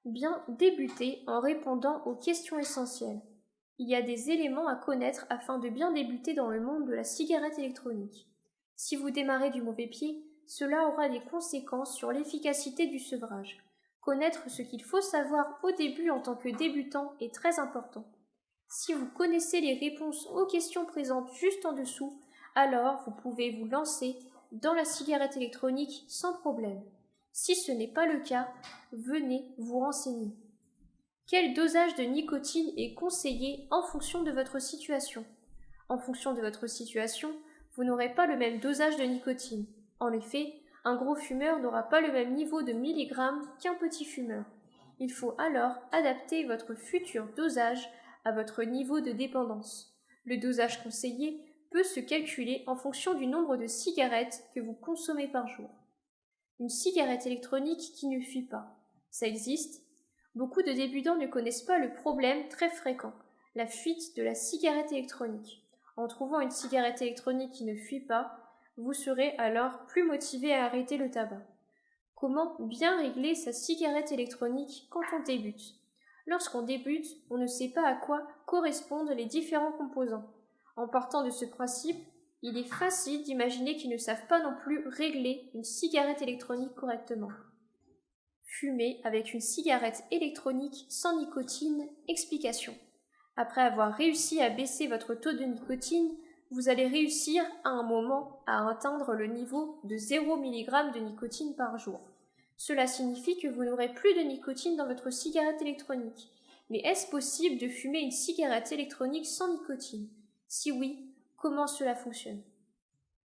Bien débuter en répondant aux questions essentielles. Il y a des éléments à connaître afin de bien débuter dans le monde de la cigarette électronique. Si vous démarrez du mauvais pied, cela aura des conséquences sur l'efficacité du sevrage. Connaître ce qu'il faut savoir au début en tant que débutant est très important. Si vous connaissez les réponses aux questions présentes juste en dessous, alors vous pouvez vous lancer dans la cigarette électronique sans problème. Si ce n'est pas le cas, venez vous renseigner. Quel dosage de nicotine est conseillé en fonction de votre situation? En fonction de votre situation, vous n'aurez pas le même dosage de nicotine. En effet, un gros fumeur n'aura pas le même niveau de milligrammes qu'un petit fumeur. Il faut alors adapter votre futur dosage à votre niveau de dépendance. Le dosage conseillé peut se calculer en fonction du nombre de cigarettes que vous consommez par jour. Une cigarette électronique qui ne fuit pas. Ça existe? Beaucoup de débutants ne connaissent pas le problème très fréquent, la fuite de la cigarette électronique. En trouvant une cigarette électronique qui ne fuit pas, vous serez alors plus motivé à arrêter le tabac. Comment bien régler sa cigarette électronique quand on débute? Lorsqu'on débute, on ne sait pas à quoi correspondent les différents composants. En partant de ce principe, il est facile d'imaginer qu'ils ne savent pas non plus régler une cigarette électronique correctement. Fumer avec une cigarette électronique sans nicotine, explication. Après avoir réussi à baisser votre taux de nicotine, vous allez réussir à un moment à atteindre le niveau de 0 mg de nicotine par jour. Cela signifie que vous n'aurez plus de nicotine dans votre cigarette électronique. Mais est-ce possible de fumer une cigarette électronique sans nicotine? Si oui, comment cela fonctionne?